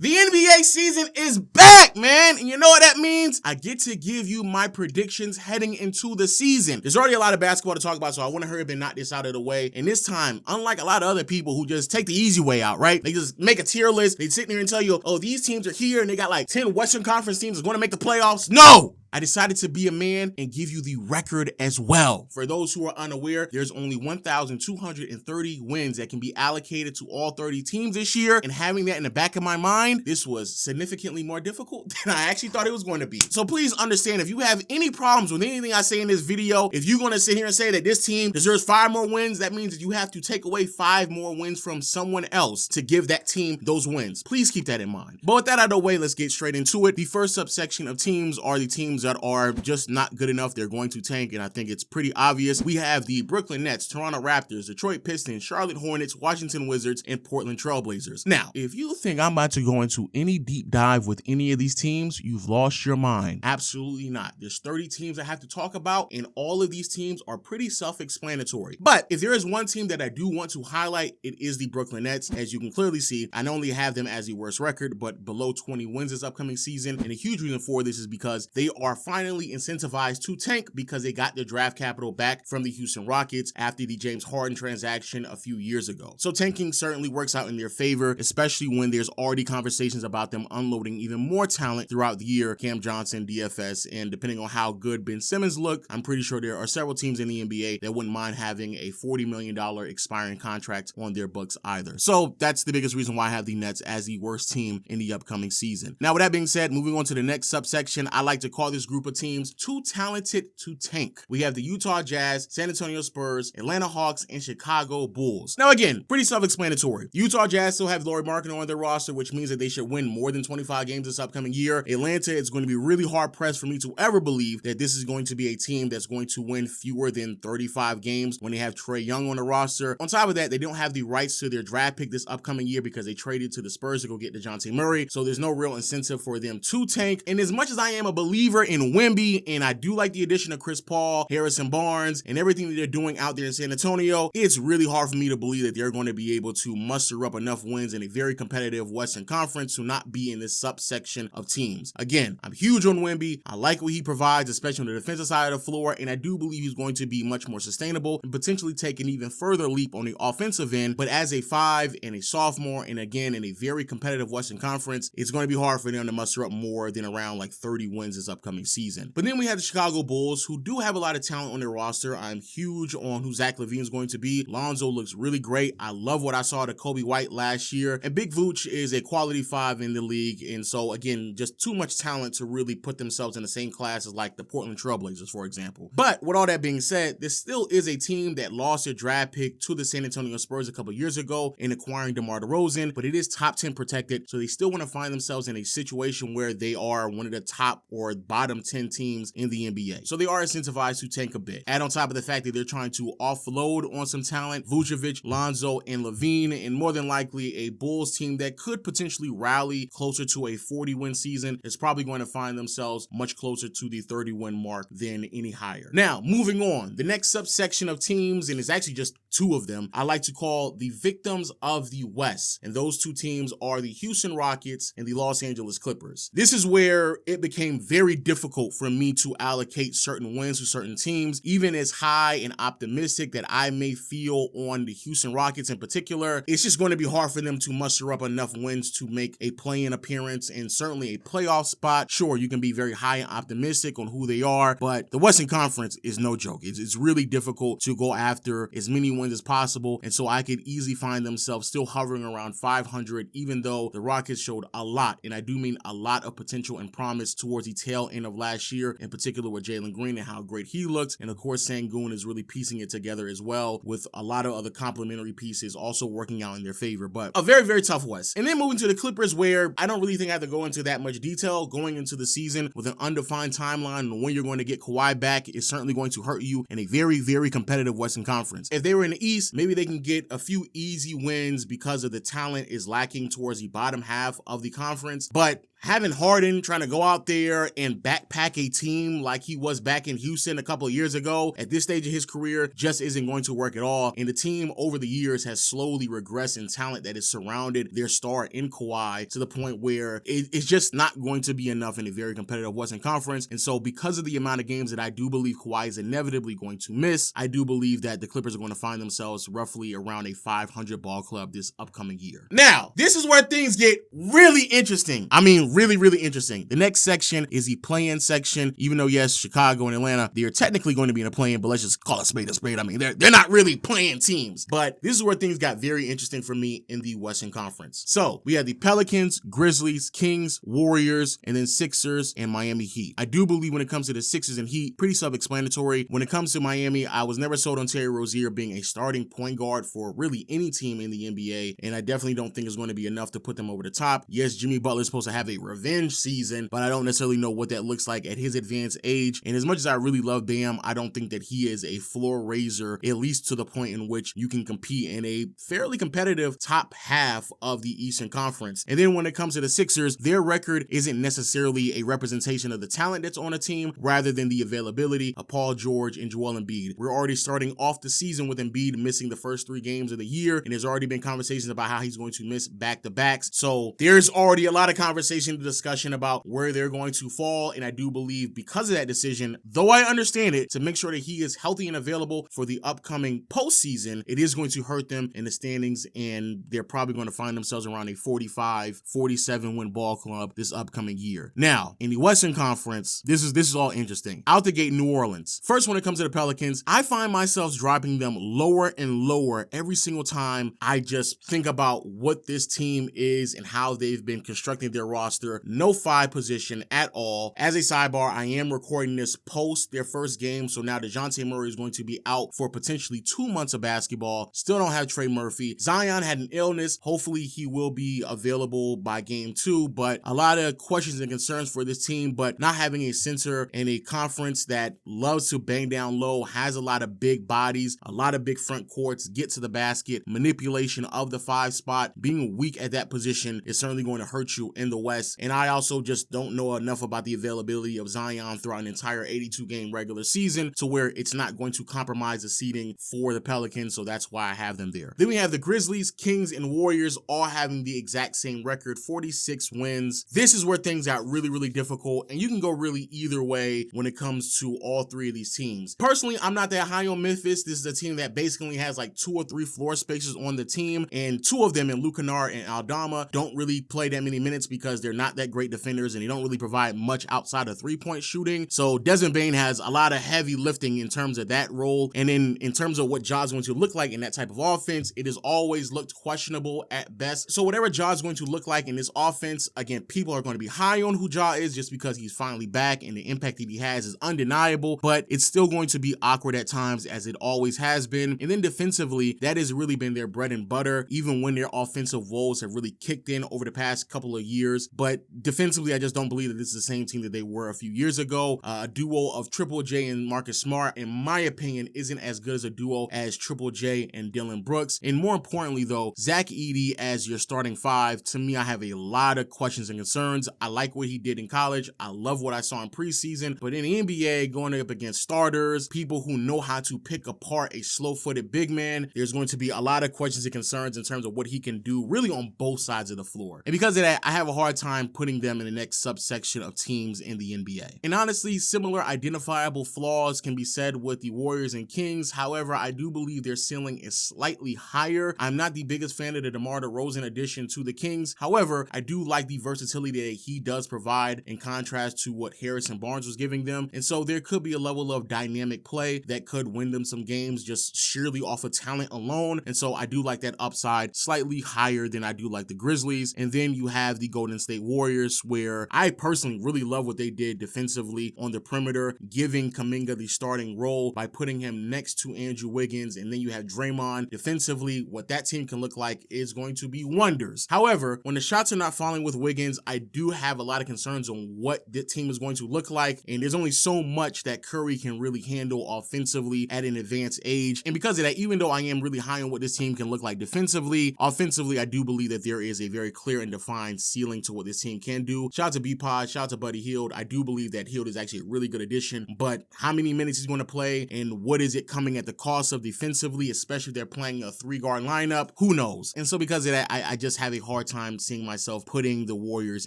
The NBA season is back, man. And you know what that means? I get to give you my predictions heading into the season. There's already a lot of basketball to talk about, so I want to hurry up and knock this out of the way. And this time, unlike a lot of other people who just take the easy way out, right? They just make a tier list. They sit there and tell you, oh, these teams are here and they got like 10 Western Conference teams that's going to make the playoffs. No! I decided to be a man and give you the record as well. For those who are unaware, there's only 1,230 wins that can be allocated to all 30 teams this year. And having that in the back of my mind, this was significantly more difficult than I actually thought it was going to be. So please understand, if you have any problems with anything I say in this video, if you're going to sit here and say that this team deserves 5 more wins, that means that you have to take away 5 more wins from someone else to give that team those wins. Please keep that in mind. But with that out of the way, let's get straight into it. The first subsection of teams are the teams that are just not good enough. They're going to tank, and I think it's pretty obvious. We have the Brooklyn Nets, Toronto Raptors, Detroit Pistons, Charlotte Hornets, Washington Wizards, and Portland Trailblazers. Now, if you think I'm about to go into any deep dive with any of these teams, you've lost your mind. Absolutely not. There's 30 teams I have to talk about, and all of these teams are pretty self-explanatory. But if there is one team that I do want to highlight, it is the Brooklyn Nets. As you can clearly see, I not only have them as the worst record, but below 20 wins this upcoming season. And a huge reason for this is because they are finally incentivized to tank because they got their draft capital back from the Houston Rockets after the James Harden transaction a few years ago. So tanking certainly works out in their favor, especially when there's already conversations about them unloading even more talent throughout the year. Cam Johnson, DFS, and depending on how good Ben Simmons look, I'm pretty sure there are several teams in the NBA that wouldn't mind having a $40 million expiring contract on their books either. So that's the biggest reason why I have the Nets as the worst team in the upcoming season. Now, with that being said, moving on to the next subsection, I like to call this group of teams too talented to tank. We have the Utah Jazz, San Antonio Spurs, Atlanta Hawks, and Chicago Bulls. Now again, pretty self-explanatory. Utah Jazz still have Lauri Markkanen on their roster, which means that they should win more than 25 games this upcoming year. Atlanta, it's going to be really hard pressed for me to ever believe that this is going to be a team that's going to win fewer than 35 games when they have Trae Young on the roster. On top of that, they don't have the rights to their draft pick this upcoming year because they traded to the Spurs to go get DeJounte Murray, so there's no real incentive for them to tank. And as much as I am a believer in Wemby, and I do like the addition of Chris Paul, Harrison Barnes, and everything that they're doing out there in San Antonio, it's really hard for me to believe that they're going to be able to muster up enough wins in a very competitive Western Conference to not be in this subsection of teams. Again, I'm huge on Wemby. I like what he provides, especially on the defensive side of the floor, and I do believe he's going to be much more sustainable and potentially take an even further leap on the offensive end. But as a 5 and a sophomore, and again, in a very competitive Western Conference, it's going to be hard for them to muster up more than around like 30 wins this upcoming season. But then we have the Chicago Bulls, who do have a lot of talent on their roster. I'm huge on who Zach LaVine is going to be. Lonzo looks really great. I love what I saw to Kobe White last year. And Big Vooch is a quality 5 in the league. And so, again, just too much talent to really put themselves in the same class as like the Portland Trailblazers, for example. But with all that being said, there still is a team that lost their draft pick to the San Antonio Spurs a couple years ago in acquiring DeMar DeRozan, but it is top 10 protected. So they still want to find themselves in a situation where they are one of the top or bottom 10 teams in the NBA. So they are incentivized to tank a bit. Add on top of the fact that they're trying to offload on some talent, Vucevic, Lonzo, and LaVine, and more than likely a Bulls team that could potentially rally closer to a 40-win season is probably going to find themselves much closer to the 30-win mark than any higher. Now, moving on, the next subsection of teams, and it's actually just 2 of them, I like to call the victims of the West. And those 2 teams are the Houston Rockets and the Los Angeles Clippers. This is where it became very difficult for me to allocate certain wins to certain teams, even as high and optimistic that I may feel on the Houston Rockets in particular. It's just going to be hard for them to muster up enough wins to make a play-in appearance and certainly a playoff spot. Sure, you can be very high and optimistic on who they are, but the Western Conference is no joke. It's really difficult to go after as many wins as possible, and so I could easily find themselves still hovering around 500, even though the Rockets showed a lot, and I do mean a lot of potential and promise towards the tail end of last year, in particular with Jalen Green and how great he looks. And of course, Sengun is really piecing it together as well, with a lot of other complementary pieces also working out in their favor. But a very, very tough West. And then moving to the Clippers, where I don't really think I have to go into that much detail. Going into the season with an undefined timeline on when you're going to get Kawhi back is certainly going to hurt you in a very, very competitive Western Conference. If they were in the East, maybe they can get a few easy wins because of the talent is lacking towards the bottom half of the conference. But having Harden trying to go out there and backpack a team like he was back in Houston a couple of years ago, at this stage of his career, just isn't going to work at all. And the team over the years has slowly regressed in talent that has surrounded their star in Kawhi to the point where it's just not going to be enough in a very competitive Western Conference. And so because of the amount of games that I do believe Kawhi is inevitably going to miss, I do believe that the Clippers are going to find themselves roughly around a 500 ball club this upcoming year. Now, this is where things get really interesting. I mean, really, really interesting. The next section is the play-in section. Even though, yes, Chicago and Atlanta, they're technically going to be in a play-in, but let's just call a spade a spade. I mean, they're not really playing teams. But this is where things got very interesting for me in the Western Conference. So we have the Pelicans, Grizzlies, Kings, Warriors, and then Sixers and Miami Heat. I do believe when it comes to the Sixers and Heat, pretty self-explanatory. When it comes to Miami, I was never sold on Terry Rozier being a starting point guard for really any team in the NBA, and I definitely don't think it's going to be enough to put them over the top. Yes, Jimmy Butler is supposed to have a revenge season, but I don't necessarily know what that looks like at his advanced age. And as much as I really love Bam, I don't think that he is a floor raiser, at least to the point in which you can compete in a fairly competitive top half of the Eastern Conference. And then when it comes to the Sixers, their record isn't necessarily a representation of the talent that's on a team, rather than the availability of Paul George and Joel Embiid. We're already starting off the season with Embiid missing the first 3 games of the year, and there's already been conversations about how he's going to miss back-to-backs. So there's already a lot of conversation and discussion about where they're going to fall, and I do believe because of that decision, though I understand it, to make sure that he is healthy and available for the upcoming postseason, it is going to hurt them in the standings, and they're probably going to find themselves around a 45, 47 win ball club this upcoming year. Now, in the Western Conference, this is all interesting. Out the gate, New Orleans. First, when it comes to the Pelicans, I find myself dropping them lower and lower every single time I just think about what this team is and how they've been constructing their roster. No 5 position at all. As a sidebar, I am recording this post their first game, so now DeJounte Murray is going to be out for potentially 2 months of basketball. Still don't have Trey Murphy. Zion had an illness. Hopefully he will be available by game 2, but a lot of questions and concerns for this team. But not having a center in a conference that loves to bang down low, has a lot of big bodies, a lot of big front courts, get to the basket, manipulation of the 5 spot, being weak at that position is certainly going to hurt you in the West. And I also just don't know enough about the availability of Zion throughout an entire 82-game regular season to where it's not going to compromise the seeding for the Pelicans, so that's why I have them there. Then we have the Grizzlies, Kings, and Warriors all having the exact same record, 46 wins. This is where things got really, really difficult, and you can go really either way when it comes to all 3 of these teams. Personally, I'm not that high on Memphis. This is a team that basically has like 2 or 3 floor spaces on the team, and 2 of them in Luke Kennard and Aldama don't really play that many minutes because they're not that great defenders and they don't really provide much outside of 3-point shooting. So Desmond Bane has a lot of heavy lifting in terms of that role. And then in terms of what Ja's going to look like in that type of offense, it has always looked questionable at best. So whatever Ja's going to look like in this offense, again, people are going to be high on who Ja is just because he's finally back and the impact that he has is undeniable, but it's still going to be awkward at times as it always has been. And then defensively, that has really been their bread and butter, even when their offensive woes have really kicked in over the past couple of years. But defensively, I just don't believe that this is the same team that they were a few years ago. A duo of Triple J and Marcus Smart, in my opinion, isn't as good as a duo as Triple J and Dylan Brooks. And more importantly, though, Zach Edey as your starting 5, to me, I have a lot of questions and concerns. I like what he did in college. I love what I saw in preseason, but in the NBA, going up against starters, people who know how to pick apart a slow-footed big man, there's going to be a lot of questions and concerns in terms of what he can do really on both sides of the floor. And because of that, I have a hard time putting them in the next subsection of teams in the NBA. And honestly, similar identifiable flaws can be said with the Warriors and Kings. However, I do believe their ceiling is slightly higher. I'm not the biggest fan of the DeMar DeRozan addition to the Kings. However, I do like the versatility that he does provide in contrast to what Harrison Barnes was giving them. And so there could be a level of dynamic play that could win them some games just sheerly off of talent alone. And so I do like that upside slightly higher than I do like the Grizzlies. And then you have the Golden State Warriors, where I personally really love what they did defensively on the perimeter, giving Kuminga the starting role by putting him next to Andrew Wiggins. And then you have Draymond. Defensively, what that team can look like is going to be wonders. However, when the shots are not falling with Wiggins, I do have a lot of concerns on what the team is going to look like. And there's only so much that Curry can really handle offensively at an advanced age. And because of that, even though I am really high on what this team can look like defensively, offensively, I do believe that there is a very clear and defined ceiling to what this team can do. Shout out to B-Pod, shout out to Buddy Hield. I do believe that Hield is actually a really good addition, but how many minutes he's going to play and what is it coming at the cost of defensively, especially if they're playing a 3-guard lineup, who knows? And so because of that, I just have a hard time seeing myself putting the Warriors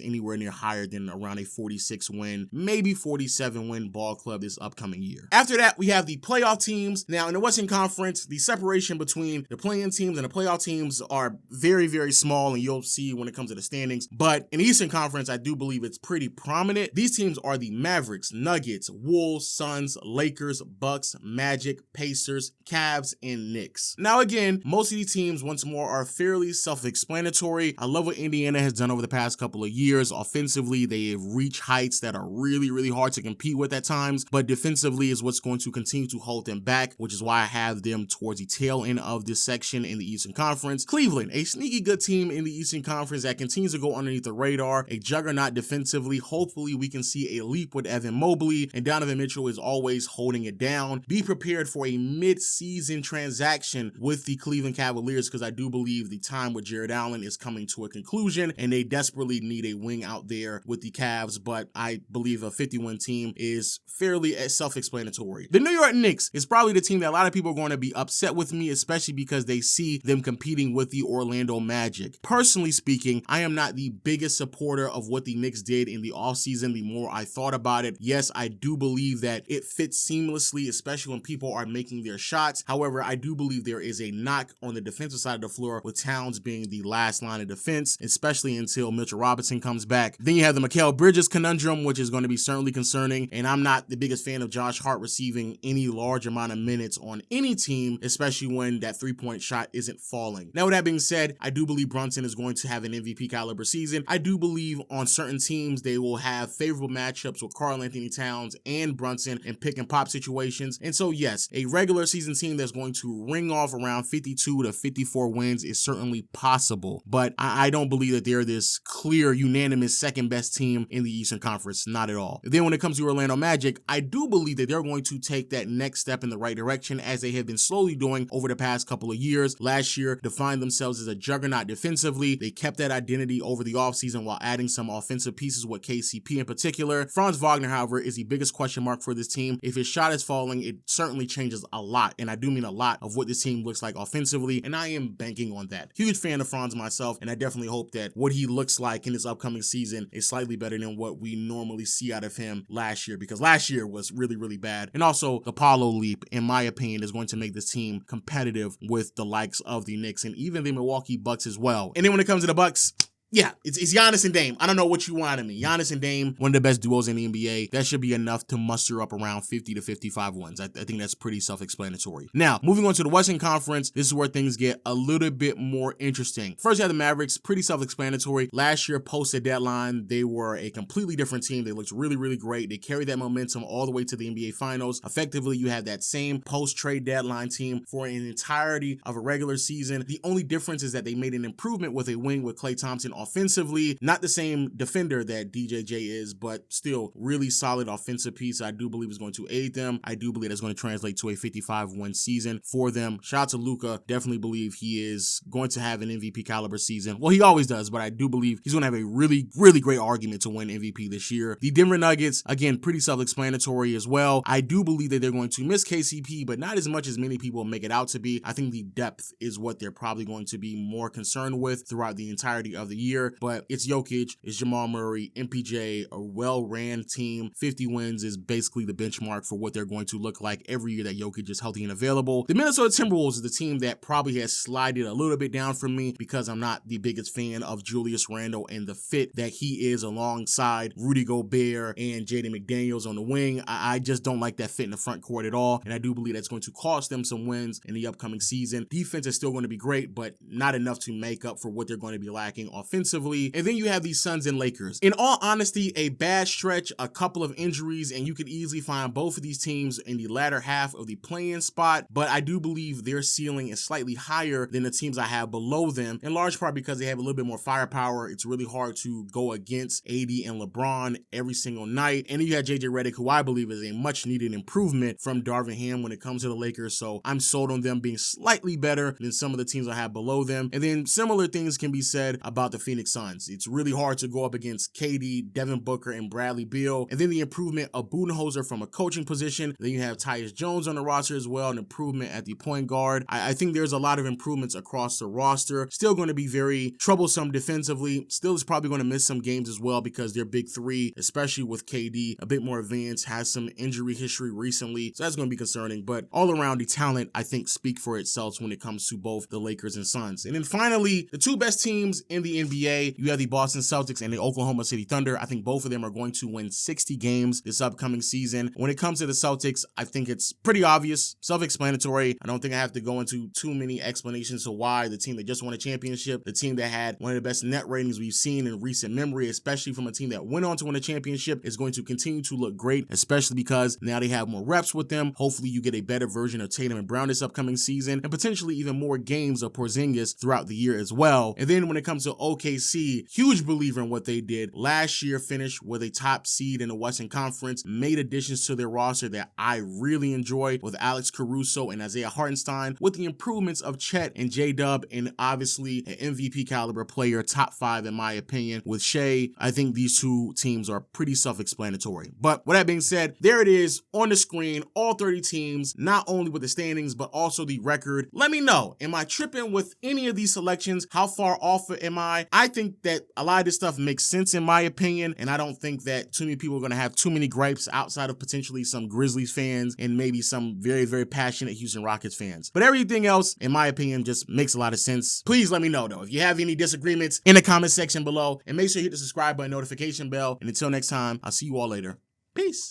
anywhere near higher than around a 46 win, maybe 47 win ball club this upcoming year. After that, we have the playoff teams. Now in the Western Conference, the separation between the play-in teams and the playoff teams are very, very small, and you'll see when it comes to the standings. But in the Eastern Conference, I do believe it's pretty prominent. These teams are the Mavericks, Nuggets, Wolves, Suns, Lakers, Bucks, Magic, Pacers, Cavs, and Knicks. Now again, most of these teams, once more, are fairly self-explanatory. I love what Indiana has done over the past couple of years. Offensively, they have reached heights that are really, really hard to compete with at times, but defensively is what's going to continue to hold them back, which is why I have them towards the tail end of this section in the Eastern Conference. Cleveland, a sneaky good team in the Eastern Conference that continues to go underneath the radar, a juggernaut defensively. Hopefully we can see a leap with Evan Mobley, and Donovan Mitchell is always holding it down. Be prepared for a mid-season transaction with the Cleveland Cavaliers, because I do believe the time with Jared Allen is coming to a conclusion and they desperately need a wing out there with the Cavs, but I believe a 50-win team is fairly self-explanatory. The New York Knicks is probably the team that a lot of people are going to be upset with me, especially because they see them competing with the Orlando Magic. Personally speaking, I am not the biggest supporter of what the Knicks did in the offseason. The more I thought about it, yes, I do believe that it fits seamlessly, especially when people are making their shots. However, I do believe there is a knock on the defensive side of the floor, with Towns being the last line of defense, especially until Mitchell Robinson comes back. Then you have the Mikal Bridges conundrum, which is going to be certainly concerning, and I'm not the biggest fan of Josh Hart receiving any large amount of minutes on any team, especially when that three-point shot isn't falling. Now, with that being said, I do believe Brunson is going to have an MVP caliber season. I do believe on certain teams they will have favorable matchups with Karl Anthony Towns and Brunson in pick and pop situations. And so yes, a regular season team that's going to ring off around 52 to 54 wins is certainly possible, but I don't believe that they're this clear, unanimous second best team in the Eastern Conference, not at all. Then when it comes to Orlando Magic, I do believe that they're going to take that next step in the right direction, as they have been slowly doing over the past couple of years. Last year, defined themselves as a juggernaut defensively. They kept that identity over the offseason while adding some offensive pieces with KCP in particular. Franz Wagner, however, is the biggest question mark for this team. If his shot is falling, it certainly changes a lot, and I do mean a lot, of what this team looks like offensively, and I am banking on that. Huge fan of Franz myself, and I definitely hope that what he looks like in this upcoming season is slightly better than what we normally see out of him last year, because last year was really, really bad. And also, the Paulo leap, in my opinion, is going to make this team competitive with the likes of the Knicks and even the Milwaukee Bucks as well. And then when it comes to the Bucks, yeah, it's Giannis and Dame. I don't know what you want out of me. Giannis and Dame, one of the best duos in the NBA. That should be enough to muster up around 50 to 55 wins. I think that's pretty self-explanatory. Now, moving on to the Western Conference, this is where things get a little bit more interesting. First, you have the Mavericks, pretty self-explanatory. Last year, post the deadline, they were a completely different team. They looked really, really great. They carried that momentum all the way to the NBA Finals. Effectively, you have that same post-trade deadline team for an entirety of a regular season. The only difference is that they made an improvement with a wing with Klay Thompson offensively. Not the same defender that DJJ is, but still really solid offensive piece I do believe is going to aid them. I do believe it's going to translate to a 55-win season for them. Shout out to Luka. Definitely believe he is going to have an MVP caliber season. Well, he always does, but I do believe he's going to have a really, really great argument to win MVP this year. The Denver Nuggets, again, pretty self-explanatory as well. I do believe that they're going to miss KCP, but not as much as many people make it out to be. I think the depth is what they're probably going to be more concerned with throughout the entirety of the year. But it's Jokic, it's Jamal Murray, MPJ, a well-ran team. 50 wins is basically the benchmark for what they're going to look like every year that Jokic is healthy and available. The Minnesota Timberwolves is the team that probably has slided a little bit down for me because I'm not the biggest fan of Julius Randle and the fit that he is alongside Rudy Gobert and Jaden McDaniels on the wing. I just don't like that fit in the front court at all, and I do believe that's going to cost them some wins in the upcoming season. Defense is still going to be great, but not enough to make up for what they're going to be lacking offensively. And then you have these Suns and Lakers. In all honesty, a bad stretch, a couple of injuries, and you could easily find both of these teams in the latter half of the play-in spot, but I do believe their ceiling is slightly higher than the teams I have below them, in large part because they have a little bit more firepower. It's really hard to go against AD and LeBron every single night. And then you have JJ Redick, who I believe is a much needed improvement from Darvin Ham when it comes to the Lakers, so I'm sold on them being slightly better than some of the teams I have below them. And then similar things can be said about the Phoenix Suns. It's really hard to go up against KD, Devin Booker, and Bradley Beal. And then the improvement of Budenholzer from a coaching position. Then you have Tyus Jones on the roster as well, an improvement at the point guard. I think there's a lot of improvements across the roster. Still going to be very troublesome defensively. Still is probably going to miss some games as well because their big three, especially with KD, a bit more advanced, has some injury history recently. So that's going to be concerning. But all around, the talent, I think, speak for itself when it comes to both the Lakers and Suns. And then finally, the two best teams in the NBA, you have the Boston Celtics and the Oklahoma City Thunder. I think both of them are going to win 60 games this upcoming season. When it comes to the Celtics, I think it's pretty obvious, self-explanatory. I don't think I have to go into too many explanations to why the team that just won a championship, the team that had one of the best net ratings we've seen in recent memory, especially from a team that went on to win a championship, is going to continue to look great, especially because now they have more reps with them. Hopefully you get a better version of Tatum and Brown this upcoming season, and potentially even more games of Porzingis throughout the year as well. And then when it comes to OKC, huge believer in what they did. Last year finished with a top seed in the Western Conference, made additions to their roster that I really enjoyed with Alex Caruso and Isaiah Hartenstein, with the improvements of Chet and J-Dub, and obviously an MVP caliber player, top 5 in my opinion, with Shea. I think these two teams are pretty self-explanatory. But with that being said, there it is on the screen, all 30 teams, not only with the standings, but also the record. Let me know, am I tripping with any of these selections? How far off am I? I think that a lot of this stuff makes sense in my opinion, and I don't think that too many people are going to have too many gripes outside of potentially some Grizzlies fans and maybe some very, very passionate Houston Rockets fans. But everything else, in my opinion, just makes a lot of sense. Please let me know though, if you have any disagreements in the comment section below, and make sure you hit the subscribe button, notification bell, and until next time, I'll see you all later. Peace.